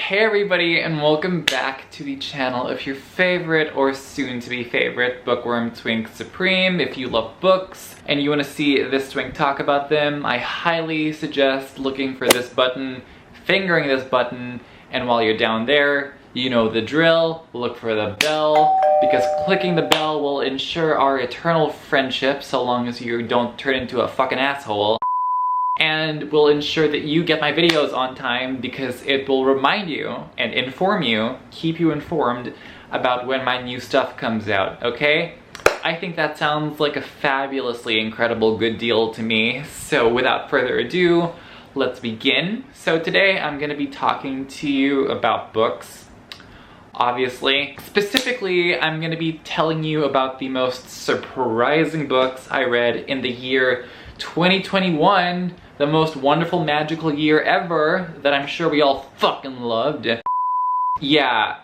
Hey everybody, and welcome back to the channel of your favorite or soon-to-be favorite Bookworm Twink Supreme. If you love books and you want to see this twink talk about them, I highly suggest looking for this button, fingering this button, and while you're down there, you know the drill, look for the bell, because clicking the bell will ensure our eternal friendship so long as you don't turn into a fucking asshole. And will ensure that you get my videos on time because it will remind you and inform you, keep you informed about when my new stuff comes out, okay? I think that sounds like a fabulously incredible good deal to me. So without further ado, let's begin. So today I'm gonna be talking to you about books, obviously. Specifically, I'm gonna be telling you about the most surprising books I read in the year 2021, the most wonderful magical year ever that I'm sure we all fucking loved. Yeah.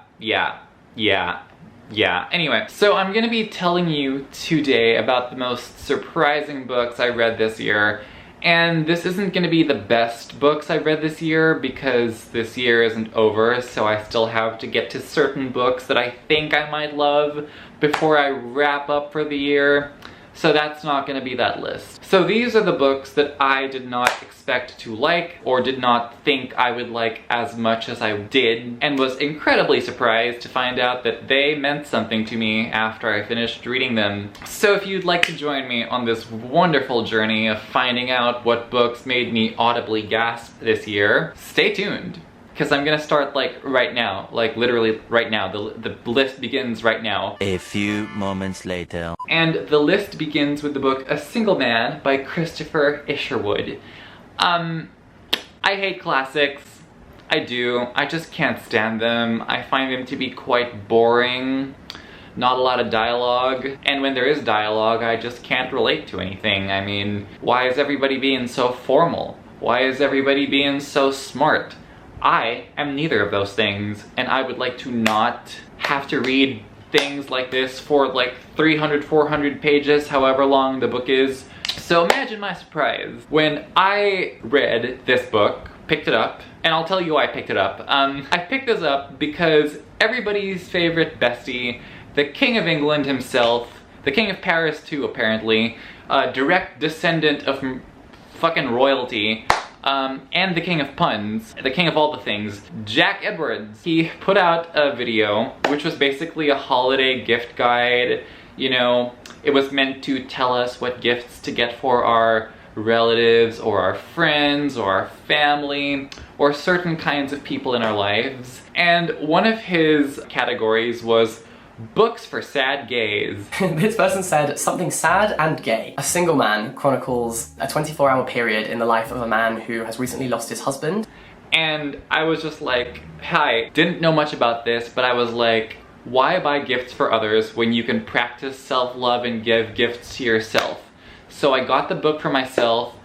Anyway, so I'm gonna be telling you today about the most surprising books I read this year. And this isn't gonna be the best books I read this year because this year isn't over, so I still have to get to certain books that I think I might love before I wrap up for the year. So that's not gonna be that list. So these are the books that I did not expect to like or did not think I would like as much as I did, and was incredibly surprised to find out that they meant something to me after I finished reading them. So if you'd like to join me on this wonderful journey of finding out what books made me audibly gasp this year, stay tuned. Because I'm gonna start like right now, like literally right now. The list begins right now. A few moments later. And the list begins with the book A Single Man by Christopher Isherwood. I hate classics. I do. I just can't stand them. I find them to be quite boring. Not a lot of dialogue. And when there is dialogue, I just can't relate to anything. I mean, why is everybody being so formal? Why is everybody being so smart? I am neither of those things, and I would like to not have to read things like this for like 300, 400 pages, however long the book is. So imagine my surprise when I read this book, picked it up, and I'll tell you why I picked it up. I picked this up because everybody's favorite bestie, the King of England himself, the King of Paris too apparently, direct descendant of fucking royalty, and the king of puns, the king of all the things, Jack Edwards. He put out a video, which was basically a holiday gift guide. You know, it was meant to tell us what gifts to get for our relatives, or our friends, or our family, or certain kinds of people in our lives. And one of his categories was books for sad gays. This person said something sad and gay. A Single Man chronicles a 24-hour period in the life of a man who has recently lost his husband. And I was just like, hi, didn't know much about this, but I was like, why buy gifts for others when you can practice self-love and give gifts to yourself? So I got the book for myself.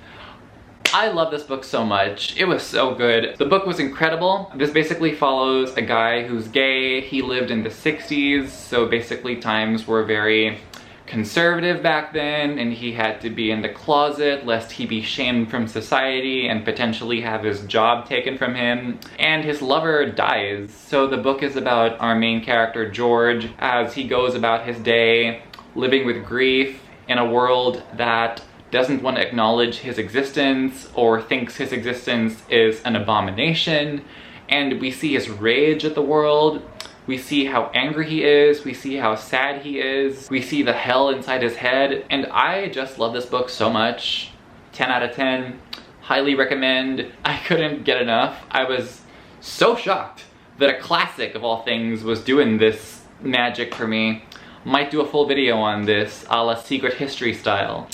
I love this book so much. It was so good. The book was incredible. This basically follows a guy who's gay. He lived in the 60s, so basically times were very conservative back then, and he had to be in the closet lest he be shamed from society and potentially have his job taken from him. And his lover dies. So the book is about our main character, George, as he goes about his day living with grief in a world that doesn't want to acknowledge his existence or thinks his existence is an abomination. And we see his rage at the world. We see how angry he is. We see how sad he is. We see the hell inside his head. And I just love this book so much. 10 out of 10. Highly recommend. I couldn't get enough. I was so shocked that a classic of all things was doing this magic for me. Might do a full video on this, a la Secret History style.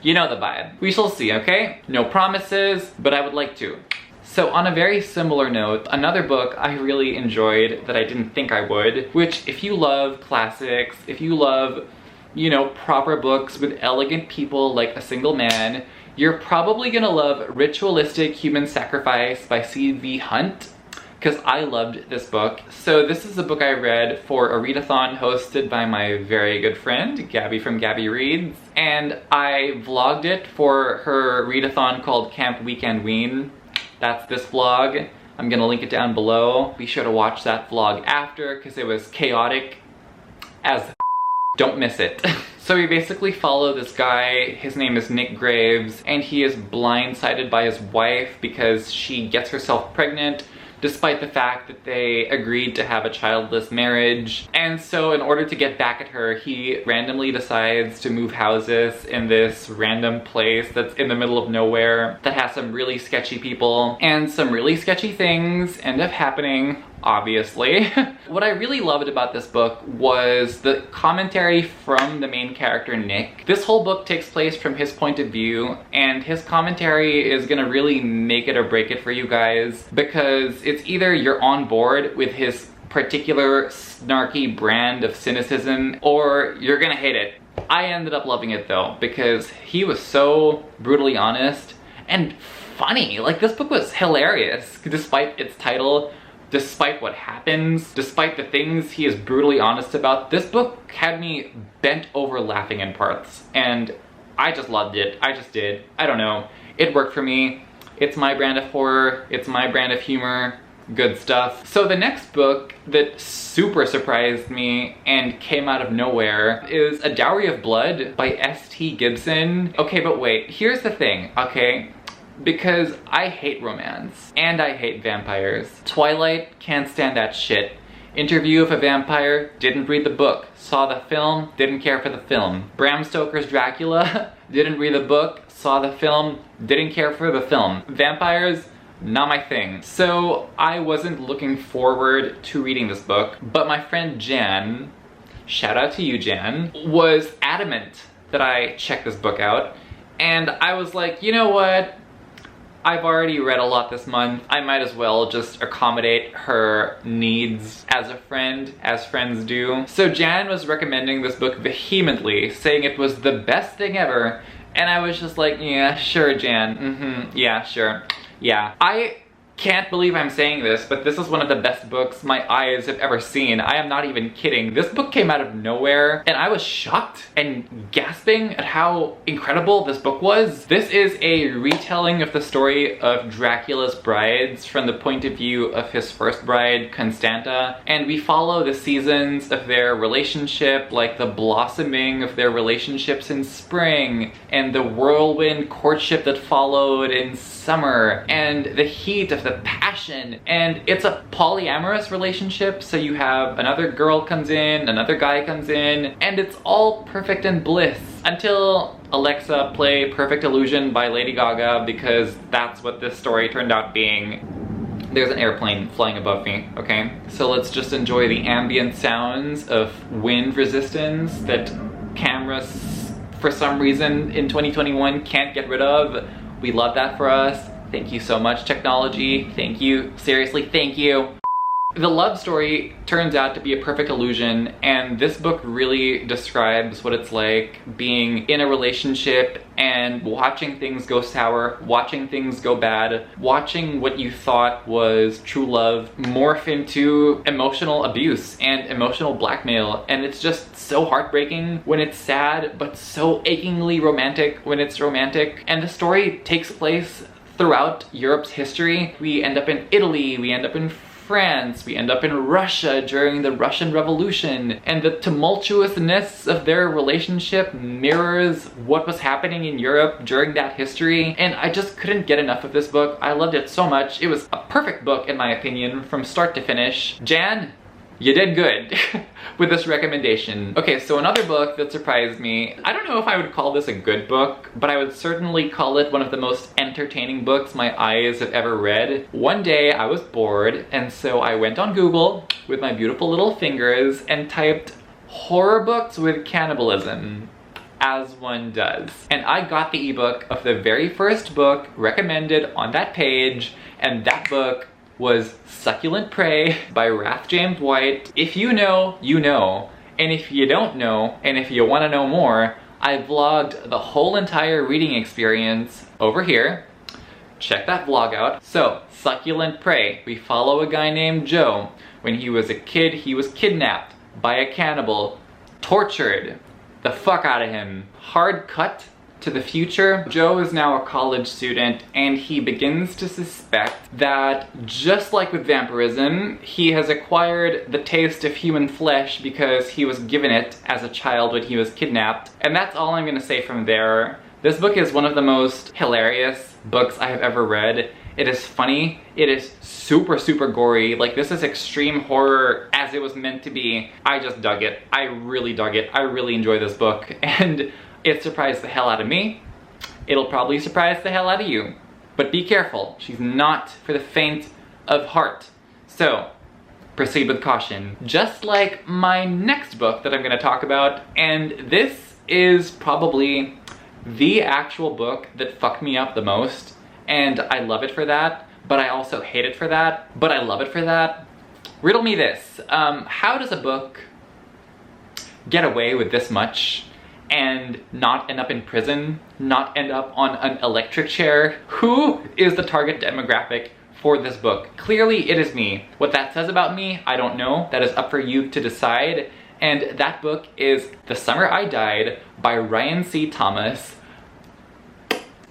You know the vibe. We shall see, okay? No promises, but I would like to. So on a very similar note, another book I really enjoyed that I didn't think I would, which if you love classics, if you love, you know, proper books with elegant people like A Single Man, you're probably gonna love Ritualistic Human Sacrifice by C.V. Hunt, because I loved this book. So this is a book I read for a readathon hosted by my very good friend, Gabby from Gabby Reads. And I vlogged it for her readathon called Camp Weekend Ween. That's this vlog. I'm gonna link it down below. Be sure to watch that vlog after because it was chaotic as don't miss it. So we basically follow this guy, his name is Nick Graves, and he is blindsided by his wife because she gets herself pregnant despite the fact that they agreed to have a childless marriage. And so in order to get back at her, he randomly decides to move houses in this random place that's in the middle of nowhere that has some really sketchy people, and some really sketchy things end up happening, obviously. What I really loved about this book was the commentary from the main character, Nick. This whole book takes place from his point of view, and his commentary is gonna really make it or break it for you guys, because it's either you're on board with his particular snarky brand of cynicism, or you're gonna hate it. I ended up loving it though, because he was so brutally honest and funny. Like, this book was hilarious, despite its title, despite what happens, despite the things he is brutally honest about. This book had me bent over laughing in parts, and I just loved it. I just did. I don't know. It worked for me. It's my brand of horror. It's my brand of humor. Good stuff. So the next book that super surprised me and came out of nowhere is A Dowry of Blood by S.T. Gibson. Okay, but wait. Here's the thing, okay? Because I hate romance, and I hate vampires. Twilight, can't stand that shit. Interview of a Vampire, didn't read the book. Saw the film, didn't care for the film. Bram Stoker's Dracula, didn't read the book. Saw the film, didn't care for the film. Vampires, not my thing. So I wasn't looking forward to reading this book, but my friend Jan, shout out to you Jan, was adamant that I check this book out. And I was like, you know what? I've already read a lot this month. I might as well just accommodate her needs as a friend, as friends do. So Jan was recommending this book vehemently, saying it was the best thing ever. And I was just like, yeah, sure, Jan. Yeah, sure. Yeah. I can't believe I'm saying this, but this is one of the best books my eyes have ever seen. I am not even kidding. This book came out of nowhere, and I was shocked and gasping at how incredible this book was. This is a retelling of the story of Dracula's brides from the point of view of his first bride, Constanta, and we follow the seasons of their relationship, like the blossoming of their relationships in spring, and the whirlwind courtship that followed in summer, and the heat of the passion. And it's a polyamorous relationship, so you have another girl comes in, another guy comes in, and it's all perfect and bliss until Alexa play Perfect Illusion by Lady Gaga, because that's what this story turned out being. There's an airplane flying above me, okay? So let's just enjoy the ambient sounds of wind resistance that cameras, for some reason, in 2021 can't get rid of. We love that for us. Thank you so much, technology. Thank you. Seriously, thank you. The love story turns out to be a perfect illusion, and this book really describes what it's like being in a relationship and watching things go sour, watching things go bad, watching what you thought was true love morph into emotional abuse and emotional blackmail. And it's just so heartbreaking when it's sad, but so achingly romantic when it's romantic. And the story takes place throughout Europe's history. We end up in Italy, we end up in France, we end up in Russia during the Russian Revolution, and the tumultuousness of their relationship mirrors what was happening in Europe during that history. And I just couldn't get enough of this book. I loved it so much. It was a perfect book in my opinion from start to finish. Jan, you did good with this recommendation. Okay, so another book that surprised me, I don't know if I would call this a good book, but I would certainly call it one of the most entertaining books my eyes have ever read. One day I was bored, and so I went on Google with my beautiful little fingers and typed horror books with cannibalism, as one does. And I got the ebook of the very first book recommended on that page, and that book was Succulent Prey by Wrath James White. If you know, you know. And if you don't know, and if you want to know more, I vlogged the whole entire reading experience over here. Check that vlog out. So, Succulent Prey. We follow a guy named Joe. When he was a kid, he was kidnapped by a cannibal, tortured the fuck out of him, hard cut to the future. Joe is now a college student and he begins to suspect that, just like with vampirism, he has acquired the taste of human flesh because he was given it as a child when he was kidnapped. And that's all I'm gonna say from there. This book is one of the most hilarious books I have ever read. It is funny, it is super, super gory. Like, this is extreme horror as it was meant to be. I just dug it. I really dug it. I really enjoy this book, and it surprised the hell out of me. It'll probably surprise the hell out of you. But be careful, she's not for the faint of heart. So, proceed with caution. Just like my next book that I'm gonna talk about, and this is probably the actual book that fucked me up the most, and I love it for that, but I also hate it for that, but I love it for that. Riddle me this. How does a book get away with this much and not end up in prison, not end up on an electric chair? Who is the target demographic for this book? Clearly it is me. What that says about me, I don't know. That is up for you to decide. And that book is The Summer I Died by Ryan C. Thomas.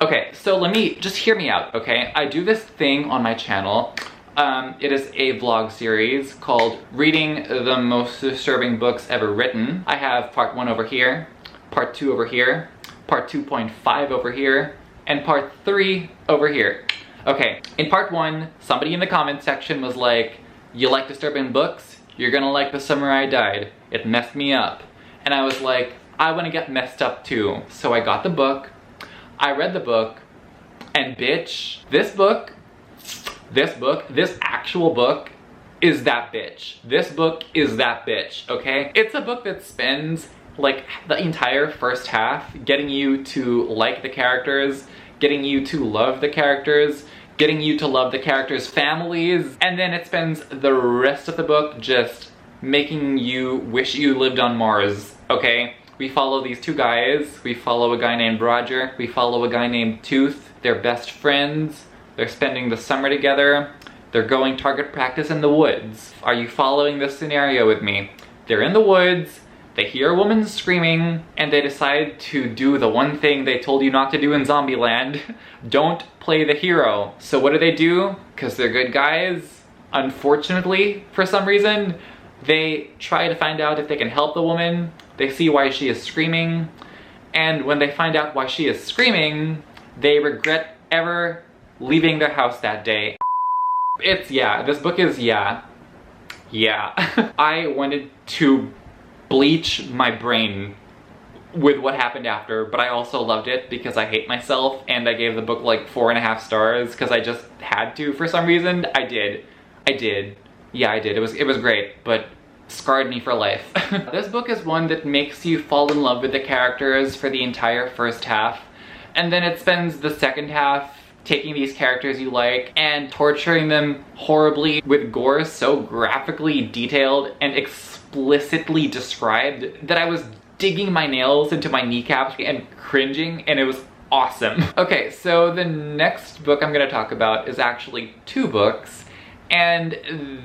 Okay, so let me, just hear me out, okay? I do this thing on my channel. It is a vlog series called Reading the Most Disturbing Books Ever Written. I have part 1 over here, part 2 over here, part 2.5 over here, and part 3 over here. Okay, in part 1, somebody in the comment section was like, you like disturbing books? You're gonna like The Summer I Died. It messed me up. And I was like, I wanna get messed up too. So I got the book, I read the book, and bitch, this actual book is that bitch. This book is that bitch, okay? It's a book that spends like the entire first half getting you to like the characters, getting you to love the characters, getting you to love the characters' families, and then it spends the rest of the book just making you wish you lived on Mars, okay? We follow these two guys. We follow a guy named Roger. We follow a guy named Tooth. They're best friends. They're spending the summer together. They're going target practice in the woods. Are you following this scenario with me? They're in the woods. They hear a woman screaming, and they decide to do the one thing they told you not to do in Zombieland. Don't play the hero. So what do? Because they're good guys, unfortunately, for some reason, they try to find out if they can help the woman. They see why she is screaming, and when they find out why she is screaming, they regret ever leaving their house that day. It's, yeah, this book is, yeah. I wanted to bleach my brain with what happened after, but I also loved it because I hate myself, and I gave the book like 4.5 stars because I just had to for some reason. I did. Yeah, I did. It was great, but scarred me for life. This book is one that makes you fall in love with the characters for the entire first half, and then it spends the second half taking these characters you like and torturing them horribly with gore so graphically detailed and explicitly described that I was digging my nails into my kneecaps and cringing, and it was awesome. Okay, so the next book I'm gonna talk about is actually 2 books, and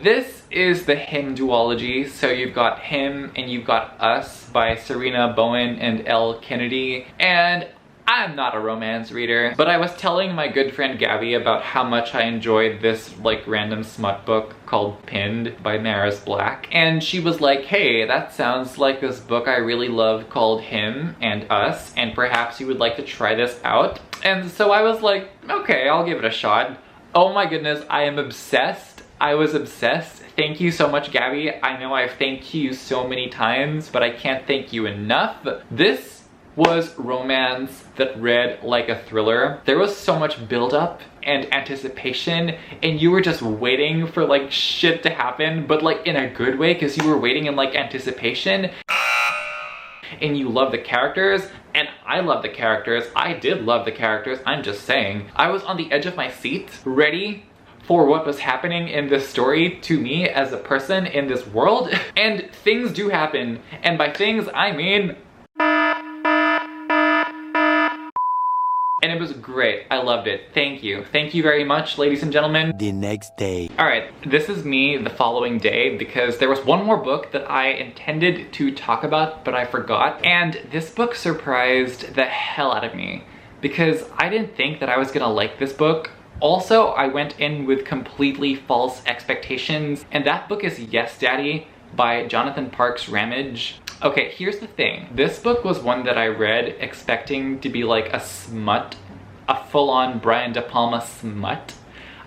this is the Him duology. So you've got Him and you've got Us by Serena Bowen and Elle Kennedy. And I'm not a romance reader, but I was telling my good friend Gabby about how much I enjoyed this like random smut book called Pinned by Maris Black, and she was like, hey, that sounds like this book I really love called Him and Us, and perhaps you would like to try this out. And so I was like, okay, I'll give it a shot. Oh my goodness, I am obsessed. I was obsessed. Thank you so much, Gabby. I know I've thanked you so many times, but I can't thank you enough. This was romance that read like a thriller. There was so much buildup and anticipation, and you were just waiting for like shit to happen, but like in a good way, because you were waiting in like anticipation. And you love the characters, and I love the characters. I did love the characters, I'm just saying. I was on the edge of my seat, ready for what was happening in this story to me as a person in this world. And things do happen, and by things I mean And it was great. I loved it. Thank you. Thank you very much, ladies and gentlemen. The next day. Alright, this is me the following day because there was one more book that I intended to talk about, but I forgot. And this book surprised the hell out of me because I didn't think that I was gonna like this book. Also, I went in with completely false expectations, and that book is Yes Daddy by Jonathan Parks Ramage. Okay, here's the thing. This book was one that I read expecting to be like a smut, a full-on Brian De Palma smut,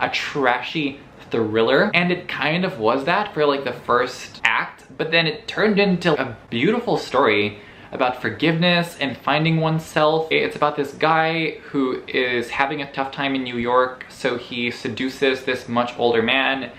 a trashy thriller, and it kind of was that for like the first act, but then it turned into a beautiful story about forgiveness and finding oneself. It's about this guy who is having a tough time in New York, so he seduces this much older man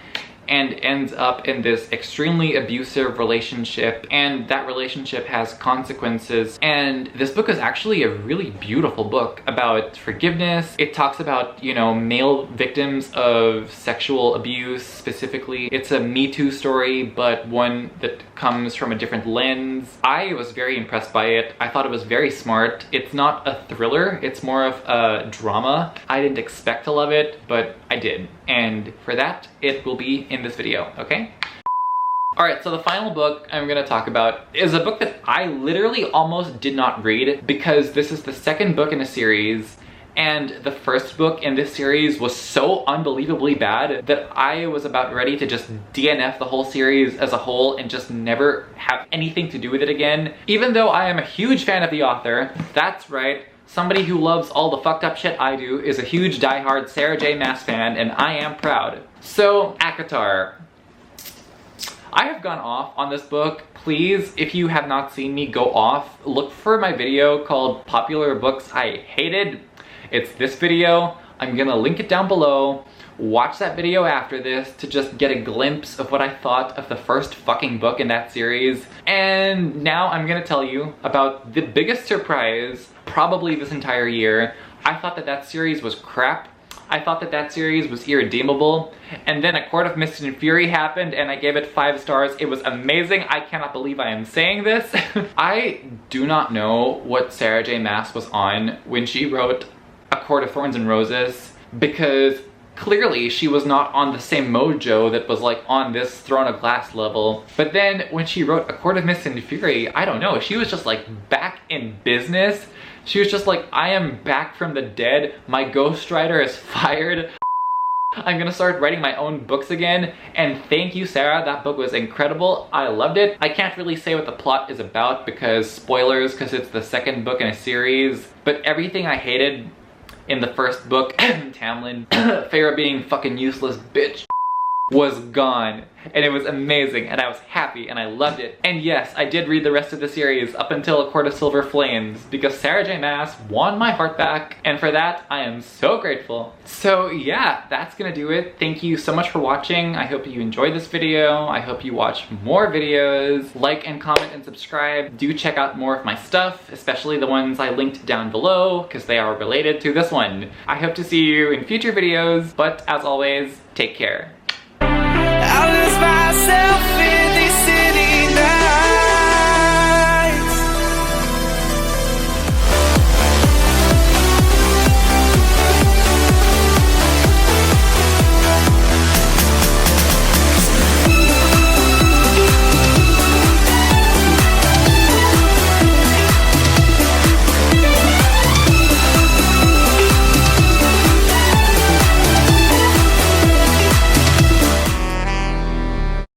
and ends up in this extremely abusive relationship, and that relationship has consequences. And this book is actually a really beautiful book about forgiveness. It talks about, you know, male victims of sexual abuse specifically. It's a Me Too story, but one that comes from a different lens. I was very impressed by it. I thought it was very smart. It's not a thriller, it's more of a drama. I didn't expect to love it, but I did. And for that, it will be in this video, okay? Alright, so the final book I'm gonna talk about is a book that I literally almost did not read because this is the second book in a series, and the first book in this series was so unbelievably bad that I was about ready to just DNF the whole series as a whole and just never have anything to do with it again. Even though I am a huge fan of the author, that's right, somebody who loves all the fucked up shit I do is a huge diehard Sarah J Maas fan, and I am proud. So, ACOTAR. I have gone off on this book. Please, if you have not seen me go off, look for my video called Popular Books I Hated. It's this video. I'm gonna link it down below. Watch that video after this to just get a glimpse of what I thought of the first fucking book in that series. And now I'm gonna tell you about the biggest surprise probably this entire year. I thought that that series was crap. I thought that that series was irredeemable. And then A Court of Mist and Fury happened and I gave it 5 stars. It was amazing. I cannot believe I am saying this. I do not know what Sarah J Maas was on when she wrote A Court of Thorns and Roses, because clearly she was not on the same mojo that was like on this Throne of Glass level. But then when she wrote A Court of Mist and Fury, I don't know, she was just like back in business. She was just like, I am back from the dead, my ghostwriter is fired. I'm gonna start writing my own books again, and thank you, Sarah, that book was incredible. I loved it. I can't really say what the plot is about because spoilers, because it's the second book in a series, but everything I hated in the first book, Tamlin, Feyre being fucking useless bitch, was gone, and it was amazing, and I was happy, and I loved it. And yes, I did read the rest of the series up until A Court of Silver Flames, because Sarah J Maas won my heart back, and for that, I am so grateful. So yeah, that's gonna do it. Thank you so much for watching. I hope you enjoyed this video. I hope you watch more videos. Like and comment and subscribe. Do check out more of my stuff, especially the ones I linked down below, because they are related to this one. I hope to see you in future videos, but as always, take care. I lose myself